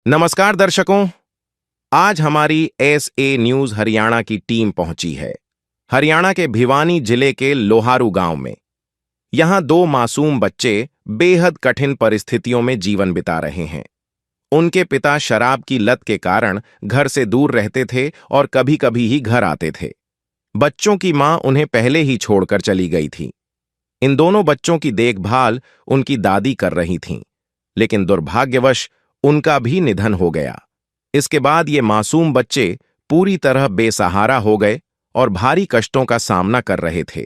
नमस्कार दर्शकों, आज हमारी एसए न्यूज हरियाणा की टीम पहुंची है हरियाणा के भिवानी जिले के लोहारू गांव में। यहां दो मासूम बच्चे बेहद कठिन परिस्थितियों में जीवन बिता रहे हैं। उनके पिता शराब की लत के कारण घर से दूर रहते थे और कभी-कभी ही घर आते थे। बच्चों की मां उन्हें पहले ही छोड़कर चली गई थी। इन दोनों बच्चों की देखभाल उनकी दादी कर रही थीं, लेकिन दुर्भाग्यवश उनका भी निधन हो गया। इसके बाद ये मासूम बच्चे पूरी तरह बेसहारा हो गए और भारी कष्टों का सामना कर रहे थे।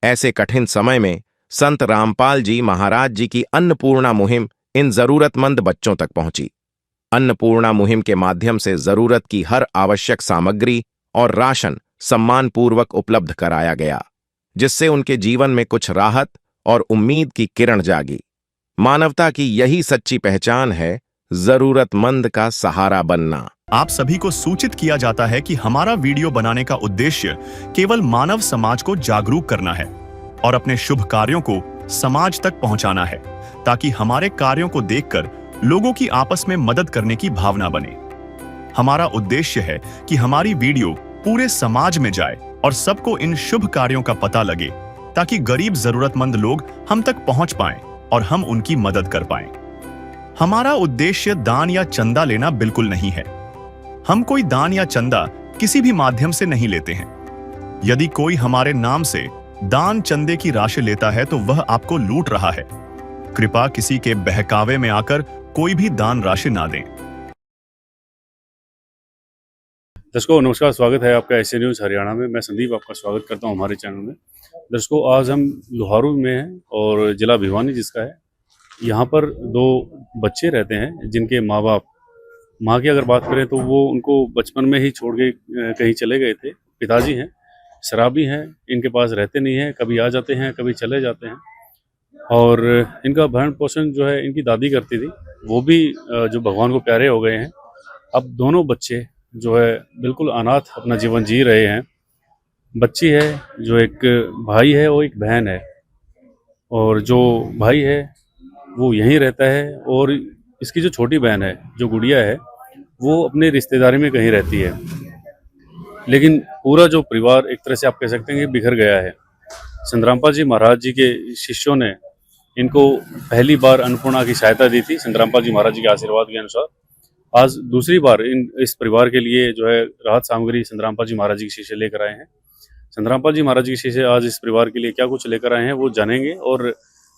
ऐसे कठिन समय में संत रामपाल जी महाराज जी की अन्नपूर्णा मुहिम इन जरूरतमंद बच्चों तक पहुंची। अन्नपूर्णा मुहिम के माध्यम से जरूरत की हर आवश्यक सामग्री और राशन सम्मानपूर्वक उपलब्ध कराया गया, जिससे उनके जीवन में कुछ राहत और उम्मीद की किरण जागी। मानवता की यही सच्ची पहचान है, जरूरतमंद का सहारा बनना। आप सभी को सूचित किया जाता है कि हमारा वीडियो बनाने का उद्देश्य केवल मानव समाज को जागरूक करना है और अपने शुभ कार्यों को समाज तक पहुंचाना है, ताकि हमारे कार्यों को देखकर लोगों की आपस में मदद करने की भावना बने। हमारा उद्देश्य है कि हमारी वीडियो पूरे समाज में जाए और सबको इन शुभ कार्यों का पता लगे, ताकि गरीब जरूरतमंद लोग हम तक पहुंच पाएं और हम उनकी मदद कर पाएं। हमारा उद्देश्य दान या चंदा लेना बिल्कुल नहीं है। हम कोई दान या चंदा किसी भी माध्यम से नहीं लेते हैं। यदि कोई हमारे नाम से दान चंदे की राशि लेता है तो वह आपको लूट रहा है। कृपया किसी के बहकावे में आकर कोई भी दान राशि ना दें। दर्शकों नमस्कार, स्वागत है आपका एसए न्यूज हरियाणा में। मैं संदीप आपका स्वागत करता हूं हमारे चैनल में। दर्शकों आज हम लोहारू में हैं और जिला भिवानी जिसका है। यहाँ पर दो बच्चे रहते हैं जिनके माँ की अगर बात करें तो वो उनको बचपन में ही छोड़ के कहीं चले गए थे। पिताजी हैं, शराबी हैं, इनके पास रहते नहीं हैं, कभी आ जाते हैं कभी चले जाते हैं। और इनका भरण पोषण जो है इनकी दादी करती थी, वो भी जो भगवान को प्यारे हो गए हैं। अब दोनों बच्चे जो है बिल्कुल अनाथ अपना जीवन जी रहे हैं। बच्ची है जो एक भाई है और एक बहन है, और जो भाई है वो यहीं रहता है और इसकी जो छोटी बहन है जो गुड़िया है वो अपने रिश्तेदारी में कहीं रहती है। लेकिन पूरा जो परिवार एक तरह से आप कह सकते हैं कि बिखर गया है। संत रामपाल जी महाराज जी के शिष्यों ने इनको पहली बार अन्नपूर्णा की सहायता दी थी संत रामपाल जी महाराज जी के आशीर्वाद के अनुसार। आज दूसरी बार इस परिवार के लिए जो है राहत सामग्री संत रामपाल जी महाराज जी के शिष्य लेकर आए हैं। संत रामपाल जी महाराज जी के शिष्य आज इस परिवार के लिए क्या कुछ लेकर आए हैं वो जानेंगे और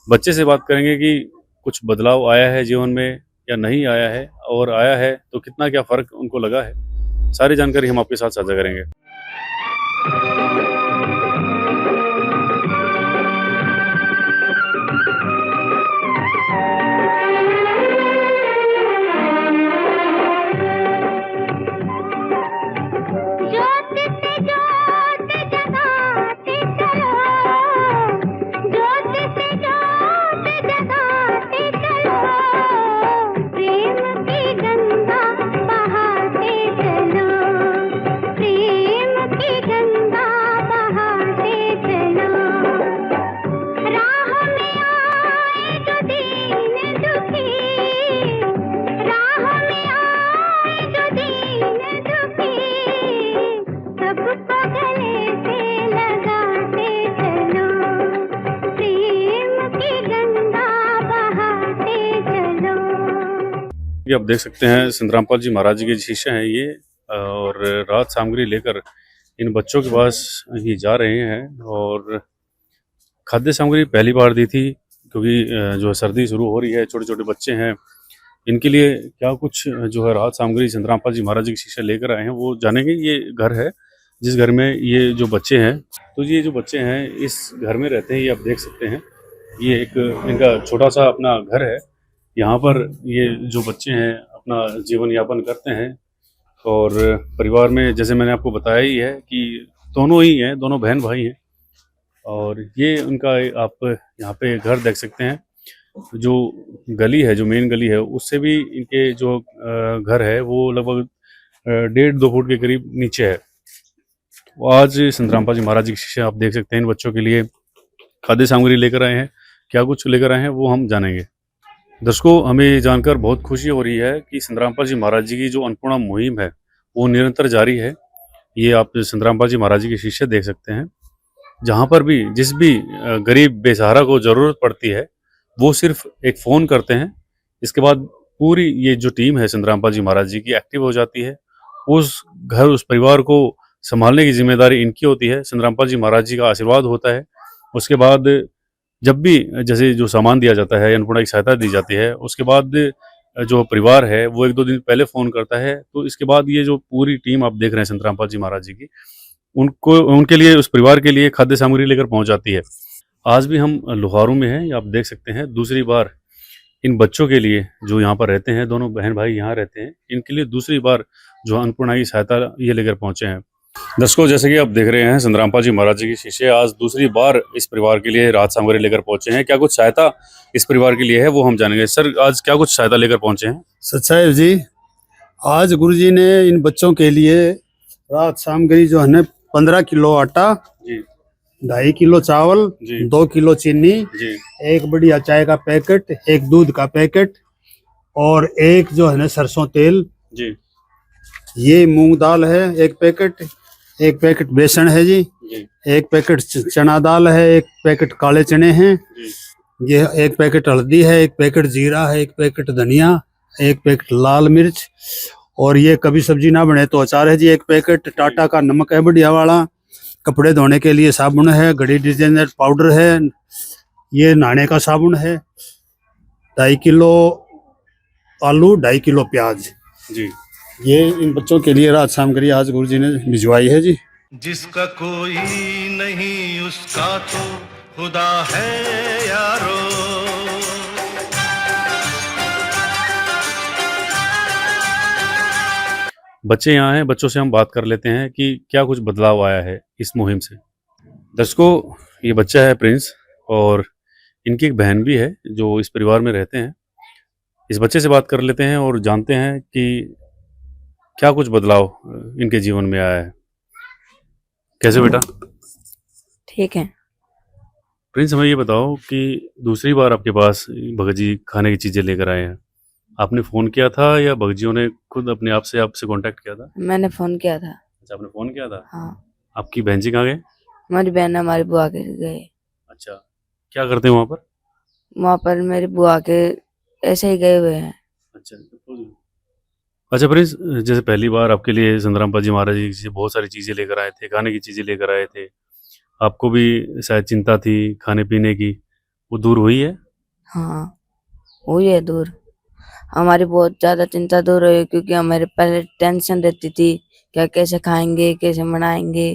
बच्चे से बात करेंगे कि कुछ बदलाव आया है जीवन में या नहीं आया है, और आया है तो कितना क्या फर्क उनको लगा है। सारी जानकारी हम आपके साथ साझा करेंगे। ये आप देख सकते हैं संत रामपाल जी महाराज जी के शिष्य हैं ये, और राहत सामग्री लेकर इन बच्चों के पास ये जा रहे हैं। और खाद्य सामग्री पहली बार दी थी क्योंकि जो सर्दी शुरू हो रही है, छोटे छोटे बच्चे हैं, इनके लिए क्या कुछ जो है राहत सामग्री संत रामपाल जी महाराज जी के शिष्य लेकर आए हैं वो जानेंगे। ये घर है जिस घर में ये जो बच्चे हैं, तो ये जो बच्चे हैं इस घर में रहते हैं। ये आप देख सकते हैं, ये एक इनका छोटा सा अपना घर है। यहाँ पर ये जो बच्चे हैं अपना जीवन यापन करते हैं। और परिवार में जैसे मैंने आपको बताया ही है कि दोनों ही हैं, दोनों बहन भाई हैं। और ये उनका आप यहाँ पे घर देख सकते हैं। जो गली है, जो मेन गली है, उससे भी इनके जो घर है वो लगभग 1.5-2 फुट के करीब नीचे है। वो आज संत रामपाल जी महाराज जी के शिष्य आप देख सकते हैं इन बच्चों के लिए खाद्य सामग्री लेकर आए हैं। क्या कुछ लेकर आए हैं वो हम जानेंगे। दर्शकों, हमें ये जानकर बहुत खुशी हो रही है कि संतरामपाल जी महाराज जी की जो अन्नपूर्णा मुहिम है वो निरंतर जारी है। ये आप संतरामपाल जी महाराज जी के शिष्य देख सकते हैं। जहाँ पर भी जिस भी गरीब बेसहारा को ज़रूरत पड़ती है वो सिर्फ एक फ़ोन करते हैं। इसके बाद पूरी ये जो टीम है संतरामपाल जी महाराज जी की एक्टिव हो जाती है। उस घर उस परिवार को संभालने की जिम्मेदारी इनकी होती है। संतरामपाल जी महाराज जी का आशीर्वाद होता है। उसके बाद जब भी जैसे जो सामान दिया जाता है, अन्नपूर्णा की सहायता दी जाती है, उसके बाद जो परिवार है वो 1-2 दिन पहले फ़ोन करता है। तो इसके बाद ये जो पूरी टीम आप देख रहे हैं संतरामपाल जी महाराज जी की, उनको उनके लिए उस परिवार के लिए खाद्य सामग्री लेकर पहुँच जाती है। आज भी हम लोहारू में हैं, ये आप देख सकते हैं। दूसरी बार इन बच्चों के लिए जो यहाँ पर रहते हैं, दोनों बहन भाई यहाँ रहते हैं, इनके लिए दूसरी बार जो अन्नपूर्णा की सहायता ये लेकर पहुँचे हैं। दर्शकों, जैसे कि आप देख रहे हैं संतरामपाल जी महाराज जी के शिष्य आज दूसरी बार इस परिवार के लिए राहत सामग्री लेकर पहुंचे हैं। क्या कुछ सहायता इस परिवार के लिए है वो हम जानेंगे। सर, आज क्या कुछ सहायता लेकर पहुंचे हैं? सच्चाई जी, आज गुरुजी ने इन बच्चों के लिए राहत सामग्री जो है ना 15 किलो आटा जी 2.5 किलो चावल जी 2 किलो चीनी जी एक बढ़िया चाय का पैकेट एक दूध का पैकेट और एक जो है ना सरसों तेल जी ये मूंग दाल है एक पैकेट बेसन है जी जी एक पैकेट चना दाल है एक पैकेट काले चने हैं जी ये एक पैकेट हल्दी है एक पैकेट जीरा है एक पैकेट धनिया एक पैकेट लाल मिर्च और ये कभी सब्जी ना बने तो अचार है जी एक पैकेट टाटा का नमक है बढ़िया वाला कपड़े धोने के लिए साबुन है घड़ी डिटर्जेंट पाउडर है ये नहाने का साबुन है 2.5 किलो आलू 2.5 किलो प्याज जी। ये इन बच्चों के लिए राहत सामग्री आज गुरुजी ने भिजवाई है जी। जिसका कोई नहीं उसका तो खुदा है यारो। बच्चे यहाँ हैं, बच्चों से हम बात कर लेते हैं कि क्या कुछ बदलाव आया है इस मुहिम से। दर्शकों, ये बच्चा है प्रिंस और इनकी एक बहन भी है जो इस परिवार में रहते हैं। इस बच्चे से बात कर लेते हैं और जानते हैं कि क्या कुछ बदलाव इनके जीवन में आया है। कैसे बेटा? ठीक है। प्रिंस, हमें ये बताओ कि दूसरी बार आपके पास भगत जी खाने की चीज़ें लेकर आए हैं। आपने फ़ोन किया था या भगत जियों ने खुद अपने आप से आपसे कांटेक्ट किया था? मैंने फोन किया था। अच्छा, आपने फ़ोन किया था। हाँ, आपकी बहन जी कहाँ गए? हमारी बहन हमारी बुआ के गए। अच्छा, क्या करते हैं वहाँ पर? वहाँ पर मेरी बुआ के ऐसे ही गए हुए हैं। अच्छा अच्छा प्रिंस, जैसे पहली बार आपके लिए संतरामपाल जी महाराज जी से बहुत सारी चीज़ें लेकर आए थे, खाने की चीज़ें लेकर आए थे। आपको भी शायद चिंता थी खाने पीने की, वो दूर हुई है? हाँ, हुई है दूर। हमारी बहुत ज्यादा चिंता दूर हुई क्योंकि हमारे पहले टेंशन रहती थी क्या कैसे खाएंगे कैसे मनाएंगे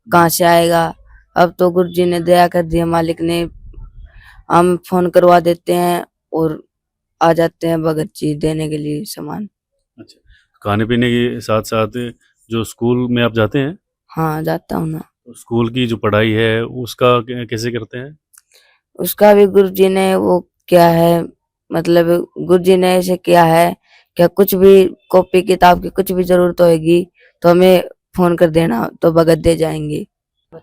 कहाँ से आएगा। अब तो गुरुजी ने दया कर दिया, मालिक ने। हम फोन करवा देते हैं और आ जाते हैं भगत जी देने के लिए सामान। अच्छा, खाने पीने के साथ साथ जो स्कूल में आप जाते हैं, हाँ, जाता हूँ ना। तो स्कूल की जो पढ़ाई है उसका कैसे करते हैं? उसका भी गुरुजी ने वो क्या है, मतलब गुरुजी ने ऐसे किया है क्या कुछ भी कॉपी किताब की कुछ भी जरूरत होगी तो हमें फोन कर देना तो भगत दे जाएंगे।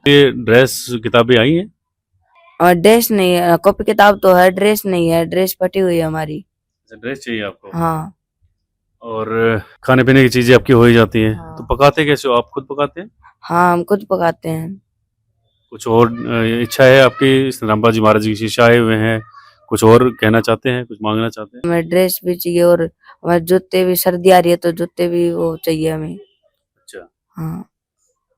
ये ड्रेस किताबें आई हैं? और ड्रेस नहीं है, कॉपी किताब तो है, ड्रेस नहीं है, ड्रेस फटी हुई है हमारी। अच्छा, ड्रेस चाहिए आपको। हाँ और खाने पीने की चीज़ें आपकी हो ही जाती हैं। हाँ। तो पकाते कैसे हो आप? खुद पकाते हैं? हाँ, हम खुद पकाते हैं। कुछ और इच्छा है आपकी? संतरामपाल जी महाराज जी के शिष्य आए हुए हैं, कुछ और कहना चाहते हैं, कुछ मांगना चाहते हैं? हमें ड्रेस भी चाहिए और हमारे जूते भी, सर्दी आ रही है तो जूते भी वो चाहिए हमें। अच्छा, हाँ,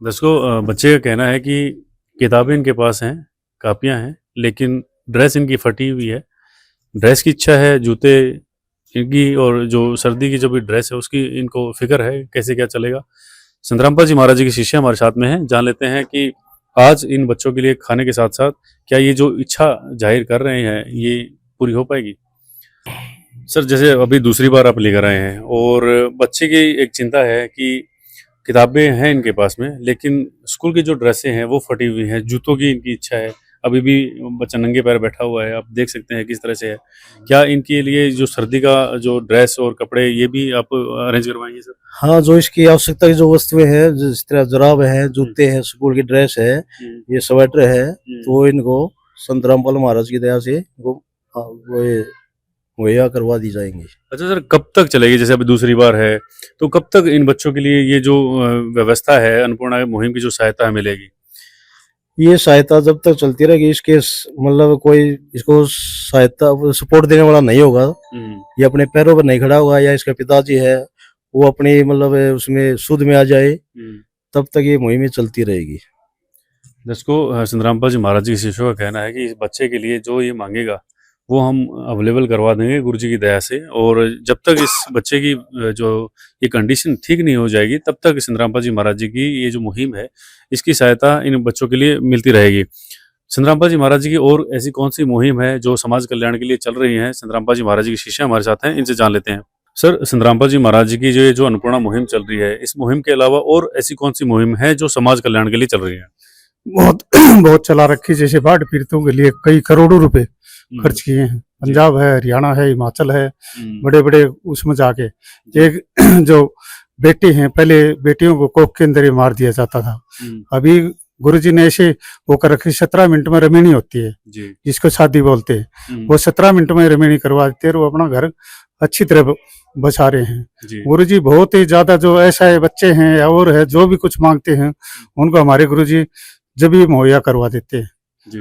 दर्शकों, बच्चे का कहना है कि किताबें इनके पास हैं, कापियां हैं, लेकिन ड्रेस इनकी फटी हुई है। ड्रेस की इच्छा है, जूते इनकी, और जो सर्दी की जो भी ड्रेस है उसकी इनको फिक्र है कैसे क्या चलेगा। संतरामपाल जी महाराज जी के शिष्य हमारे साथ में हैं, जान लेते हैं कि आज इन बच्चों के लिए खाने के साथ साथ क्या ये जो इच्छा जाहिर कर रहे हैं ये पूरी हो पाएगी। सर, जैसे अभी दूसरी बार आप लेकर आए हैं और बच्चे की एक चिंता है कि किताबें हैं इनके पास में, लेकिन स्कूल की जो ड्रेसें हैं वो फटी हुई हैं, जूतों की इनकी इच्छा है। अभी भी बच्चा नंगे पैर बैठा हुआ है, आप देख सकते हैं किस तरह से है। क्या इनके लिए जो सर्दी का जो ड्रेस और कपड़े ये भी आप अरेंज करवाएंगे सर? हाँ, जो इसकी आवश्यकता की जो वस्तुएं हैं जिस तरह जुराब है जूते हैं स्कूल की ड्रेस है ये स्वेटर है तो इनको संत रामपाल महाराज की दया से वो ये मुहैया करवा दी जाएंगी। अच्छा सर, कब तक चलेगी? जैसे अभी दूसरी बार है, तो कब तक इन बच्चों के लिए ये जो व्यवस्था है, अन्नपूर्णा मुहिम की जो सहायता मिलेगी? ये सहायता जब तक चलती रहेगी, इसके मतलब कोई इसको सहायता सपोर्ट देने वाला नहीं होगा, ये अपने पैरों पर नहीं खड़ा होगा, या इसका पिताजी है वो अपनी मतलब उसमें सूद में आ जाए, तब तक ये मुहिम चलती रहेगी। दर्शकों, संत रामपाल जी महाराज जी के शिष्यों का कहना है कि इस बच्चे के लिए जो ये मांगेगा वो हम अवेलेबल करवा देंगे गुरु जी की दया से, और जब तक इस बच्चे की जो ये कंडीशन ठीक नहीं हो जाएगी तब तक संत रामपाल जी महाराज जी की ये जो मुहिम है इसकी सहायता इन बच्चों के लिए मिलती रहेगी। संत रामपाल जी महाराज जी की और ऐसी कौन सी मुहिम है जो समाज कल्याण के लिए चल रही है? संत रामपाल जी महाराज जी के शिष्य हमारे साथ हैं, इनसे जान लेते हैं। सर, संत रामपाल जी महाराज जी की जो अन्नपूर्णा मुहिम चल रही है, इस मुहिम के अलावा और ऐसी कौन सी मुहिम है जो समाज कल्याण के लिए चल रही है? बहुत बहुत चला रखी, जैसे बाढ़ पीड़ितों के लिए कई करोड़ों रुपए खर्च किए हैं। पंजाब है, हरियाणा है, हिमाचल है, बड़े बड़े उसमें जाके एक जो बेटे हैं, पहले बेटियों को कोख के अंदर ही मार दिया जाता था, अभी गुरुजी ने ऐसे वो कर रखी 17 मिनट में रमेणी होती है जिसको शादी बोलते हैं, वो 17 मिनट में रमेणी करवा देते हैं और वो अपना घर अच्छी तरह बचा रहे हैं। गुरुजी बहुत ही ज्यादा जो ऐसा है बच्चे हैं और है जो भी कुछ मांगते हैं उनको हमारे गुरुजी जब भी मुहैया करवा देते हैं।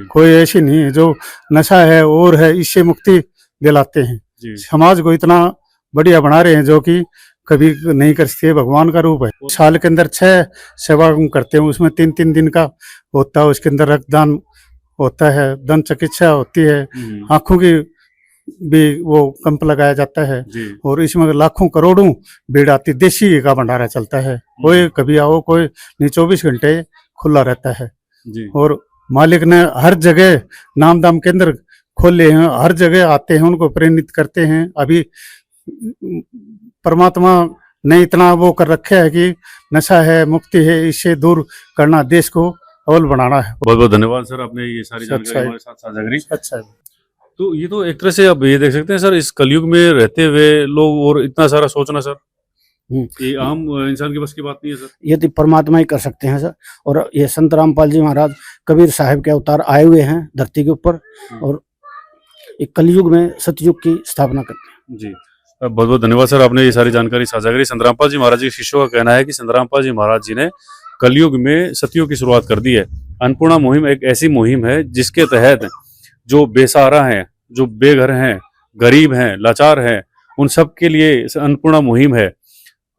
कोई ऐसी नहीं है जो नशा है और है इससे मुक्ति दिलाते हैं। समाज को इतना बढ़िया बना रहे हैं जो कि कभी नहीं कर सकते, भगवान का रूप है। साल के अंदर 6 सेवा करते हैं, उसमें 3-3 दिन का होता है, उसके अंदर रक्तदान होता है, दंत चिकित्सा होती है, आंखों की भी वो कैंप लगाया जाता है, और इसमें लाखों करोड़ों भीड़ आती। देसी घी का भंडारा चलता है, कोई कभी आओ कोई नहीं, 24 घंटे खुला रहता है। और मालिक ने हर जगह नाम दाम केंद्र खोले हैं, हर जगह आते हैं, उनको प्रेरित करते हैं। अभी परमात्मा ने इतना वो कर रखा है कि नशा है, मुक्ति है, इससे दूर करना, देश को अव्वल बनाना है। बहुत बहुत धन्यवाद सर, आपने ये सारी जानकारी हमारे साथ साझा करी। अच्छा है, तो ये तो एक तरह से अब ये देख सकते हैं सर, इस कलयुग में रहते हुए लोग और इतना सारा सोचना सर, ये आम इंसान की बस की बात नहीं है सर। ये तो परमात्मा ही कर सकते हैं सर। और ये संत रामपाल जी महाराज कबीर साहब के अवतार आए हुए हैं धरती के ऊपर, और एक कलयुग में सतयुग की स्थापना करते हैं। जी, बहुत बहुत धन्यवाद सर, आपने ये सारी जानकारी साझा करी। संत रामपाल जी महाराज के शिष्यों का कहना है कि संत रामपाल जी महाराज जी ने कलयुग में सतयुग की शुरुआत कर दी है। अन्नपूर्णा मुहिम एक ऐसी मुहिम है जिसके तहत जो बेसहारा हैं, जो बेघर हैं, गरीब हैं, लाचार हैं, उन सब के लिए अन्नपूर्णा मुहिम है।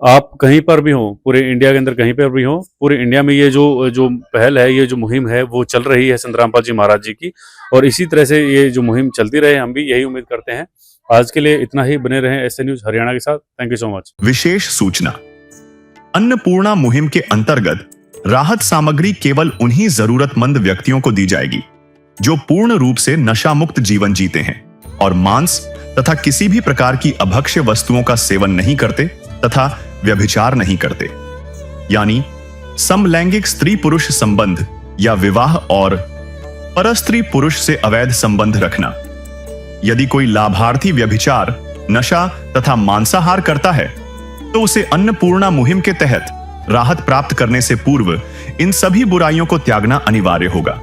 आप कहीं पर भी हो, पूरे इंडिया के अंदर कहीं पर भी हो, पूरे इंडिया में ये जो पहल है, ये जो मुहिम है वो चल रही है संत रामपाल जी महाराज जी की, और इसी तरह से ये जो मुहिम चलती रहे, हम भी यही उम्मीद करते हैं। आज के लिए इतना ही, बने रहें एसए न्यूज हरियाणा के साथ। Thank you so much. विशेष सूचना, अन्नपूर्णा मुहिम के अंतर्गत राहत सामग्री केवल उन्हीं जरूरतमंद व्यक्तियों को दी जाएगी जो पूर्ण रूप से नशा मुक्त जीवन जीते हैं और मांस तथा किसी भी प्रकार की अभक्ष्य वस्तुओं का सेवन नहीं करते तथा व्यभिचार नहीं करते, यानी समलैंगिक स्त्री पुरुष संबंध या विवाह और परस्त्री पुरुष से अवैध संबंध रखना। यदि कोई लाभार्थी व्यभिचार, नशा तथा मांसाहार करता है तो उसे अन्नपूर्णा मुहिम के तहत राहत प्राप्त करने से पूर्व इन सभी बुराइयों को त्यागना अनिवार्य होगा।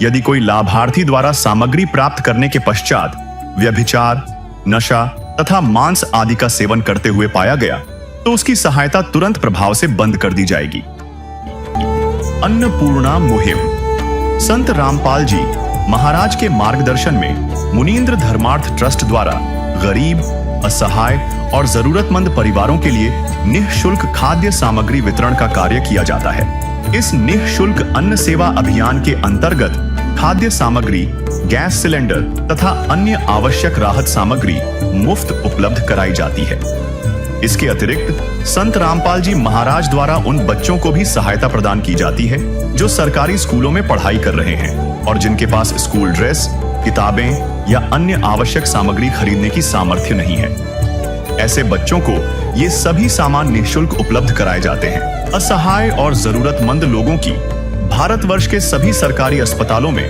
यदि कोई लाभार्थी द्वारा सामग्री प्राप्त करने के पश्चात व्यभिचार, नशा तथा मांस आदि का सेवन करते हुए पाया गया तो उसकी सहायता तुरंत प्रभाव से बंद कर दी जाएगी। अन्नपूर्णा मुहिम संत रामपाल जी महाराज के मार्गदर्शन में मुनीन्द्र धर्मार्थ ट्रस्ट द्वारा गरीब, असहाय और जरूरतमंद परिवारों के लिए निःशुल्क खाद्य सामग्री वितरण का कार्य किया जाता है। इस निःशुल्क अन्न सेवा अभियान के अंतर्गत खाद्य सामग्री, गैस सिलेंडर तथा अन्य आवश्यक राहत सामग्री मुफ्त उपलब्ध कराई जाती है। इसके अतिरिक्त संत रामपाल जी महाराज द्वारा उन बच्चों को भी सहायता प्रदान की जाती है जो सरकारी स्कूलों में पढ़ाई कर रहे हैं और जिनके पास स्कूल ड्रेस, किताबें या अन्य आवश्यक सामग्री खरीदने की सामर्थ्य नहीं है। ऐसे बच्चों को ये सभी सामान निःशुल्क उपलब्ध कराए जाते हैं। असहाय और जरूरतमंद लोगों की भारतवर्ष के सभी सरकारी अस्पतालों में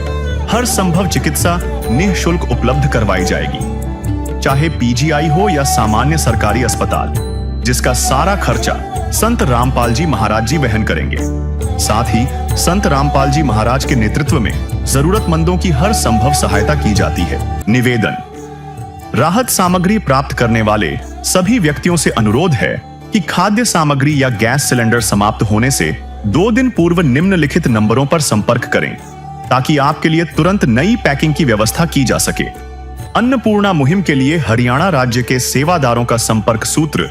हर संभव चिकित्सा निःशुल्क उपलब्ध करवाई जाएगी, चाहे पीजीआई हो या सामान्य सरकारी अस्पताल, जिसका सारा खर्चा संत रामपाल जी महाराज जी वहन करेंगे। साथ ही संत रामपाल जी महाराज के नेतृत्व में जरूरतमंदों की हर संभव सहायता की जाती है। निवेदन, राहत सामग्री प्राप्त करने वाले सभी व्यक्तियों से अनुरोध है कि खाद्य सामग्री या गैस सिलेंडर समाप्त होने से 2 दिन पूर्व निम्नलिखित नंबरों पर संपर्क करें ताकि आपके लिए तुरंत नई पैकिंग की व्यवस्था की जा सके। अन्नपूर्णा मुहिम के लिए हरियाणा राज्य के सेवादारों का संपर्क सूत्र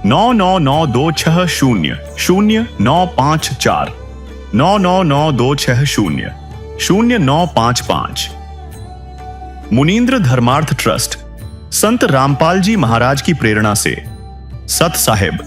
9992600954 9992600955। मुनींद्र धर्मार्थ ट्रस्ट संत रामपाल जी महाराज की प्रेरणा से सत साहिब